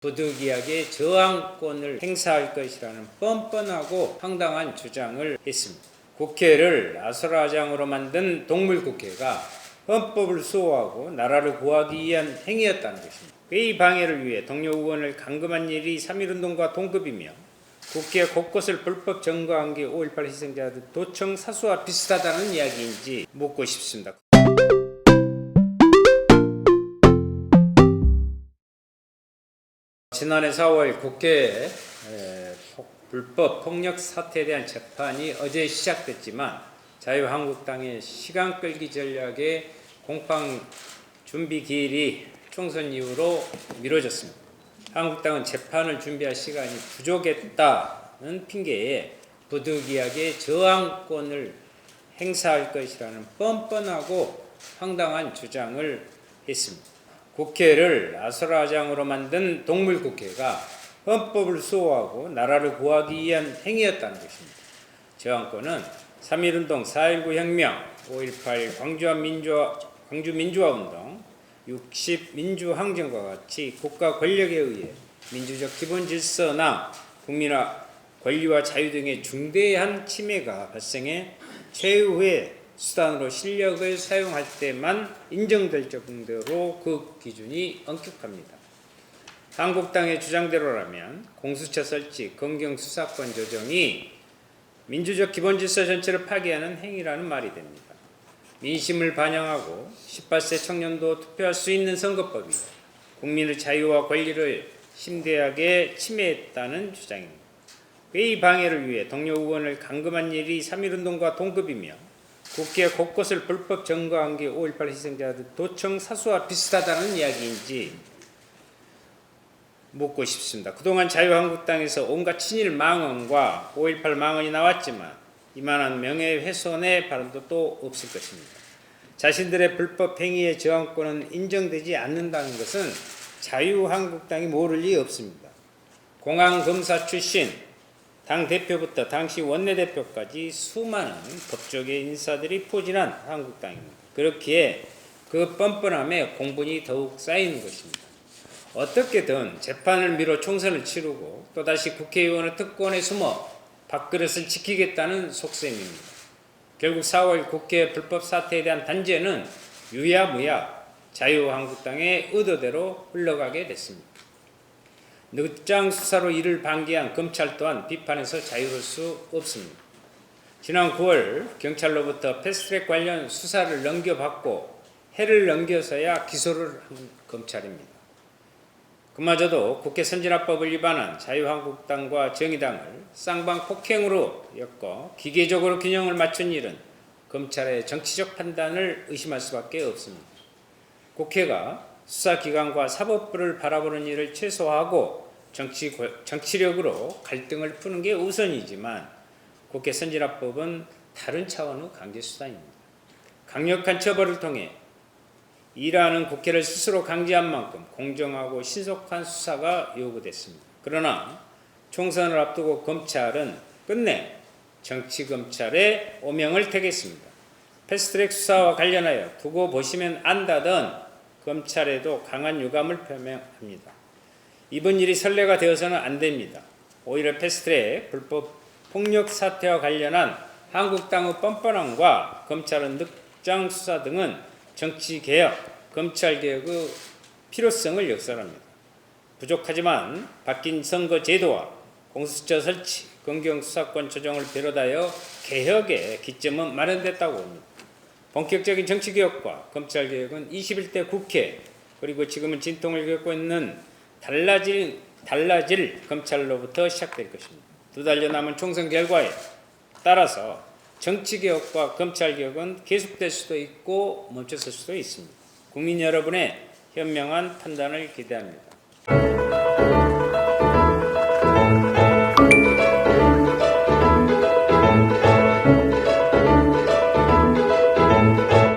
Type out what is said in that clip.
부득이하게 저항권을 행사할 것이라는 뻔뻔하고 황당한 주장을 했습니다. 국회를 나설화장으로 만든 동물국회가 헌법을 수호하고 나라를 구하기 위한 행위였다는 것입니다. 회의 방해를 위해 동료 의원을 감금한 일이 3.1운동과 동급이며 국회 곳곳을 불법 점거한 게 5.18 희생자들 도청 사수와 비슷하다는 이야기인지 묻고 싶습니다. 지난해 4월 국회 불법 폭력 사태에 대한 재판이 어제 시작됐지만 자유한국당의 시간 끌기 전략에 공판 준비 기일이 총선 이후로 미뤄졌습니다. 한국당은 재판을 준비할 시간이 부족했다는 핑계에 부득이하게 저항권을 행사할 것이라는 뻔뻔하고 황당한 주장을 했습니다. 국회를 나설화장으로 만든 동물국회가 헌법을 수호하고 나라를 구하기 위한 행위였다는 것입니다. 저항권은 3.1운동, 4.19 혁명, 5.18 광주 민주화운동, 60 민주항쟁과 같이 국가 권력에 의해 민주적 기본 질서나 국민의 권리와 자유 등의 중대한 침해가 발생해 최후의 수단으로 실력을 사용할 때만 인정될 정도로 그 기준이 엄격합니다. 한국당의 주장대로라면 공수처 설치, 검경 수사권 조정이 민주적 기본 질서 전체를 파괴하는 행위라는 말이 됩니다. 민심을 반영하고 18세 청년도 투표할 수 있는 선거법이 국민의 자유와 권리를 심대하게 침해했다는 주장입니다. 회의 방해를 위해 동료 의원을 감금한 일이 3.1운동과 동급이며 국회 곳곳을 불법 점거한 게 5.18 희생자들 도청 사수와 비슷하다는 이야기인지 묻고 싶습니다. 그동안 자유한국당에서 온갖 친일 망언과 5.18 망언이 나왔지만 이만한 명예훼손의 발언도 또 없을 것입니다. 자신들의 불법 행위의 저항권은 인정되지 않는다는 것은 자유한국당이 모를 리 없습니다. 공안검사 출신 당대표부터 당시 원내대표까지 수많은 법조계 인사들이 포진한 한국당입니다. 그렇기에 그 뻔뻔함에 공분이 더욱 쌓이는 것입니다. 어떻게든 재판을 미뤄 총선을 치르고 또다시 국회의원의 특권에 숨어 밥그릇을 지키겠다는 속셈입니다. 결국 4월 국회 불법 사태에 대한 단죄는 유야무야 자유한국당의 의도대로 흘러가게 됐습니다. 늦장 수사로 이를 방기한 검찰 또한 비판에서 자유로울 수 없습니다. 지난 9월 경찰로부터 패스트트랙 관련 수사를 넘겨받고 해를 넘겨서야 기소를 한 검찰입니다. 그마저도 국회 선진화법을 위반한 자유한국당과 정의당을 쌍방폭행으로 엮어 기계적으로 균형을 맞춘 일은 검찰의 정치적 판단을 의심할 수밖에 없습니다. 국회가 수사기관과 사법부를 바라보는 일을 최소화하고 정치력으로 갈등을 푸는 게 우선이지만 국회 선진화법은 다른 차원의 강제수단입니다. 강력한 처벌을 통해 일하는 국회를 스스로 강제한 만큼 공정하고 신속한 수사가 요구됐습니다. 그러나 총선을 앞두고 검찰은 끝내 정치검찰의 오명을 택했습니다. 패스트트랙 수사와 관련하여 두고 보시면 안다던 검찰에도 강한 유감을 표명합니다. 이번 일이 선례가 되어서는 안 됩니다. 오히려 패스트트랙 불법 폭력 사태와 관련한 한국당의 뻔뻔함과 검찰의 늑장 수사 등은 정치개혁, 검찰개혁의 필요성을 역설합니다. 부족하지만 바뀐 선거제도와 공수처 설치, 검경 수사권 조정을 비롯하여 개혁의 기점은 마련됐다고 봅니다. 본격적인 정치개혁과 검찰개혁은 21대 국회 그리고 지금은 진통을 겪고 있는 달라질 검찰로부터 시작될 것입니다. 2달여 남은 총선 결과에 따라서 정치개혁과 검찰개혁은 계속될 수도 있고 멈춰설 수도 있습니다. 국민 여러분의 현명한 판단을 기대합니다.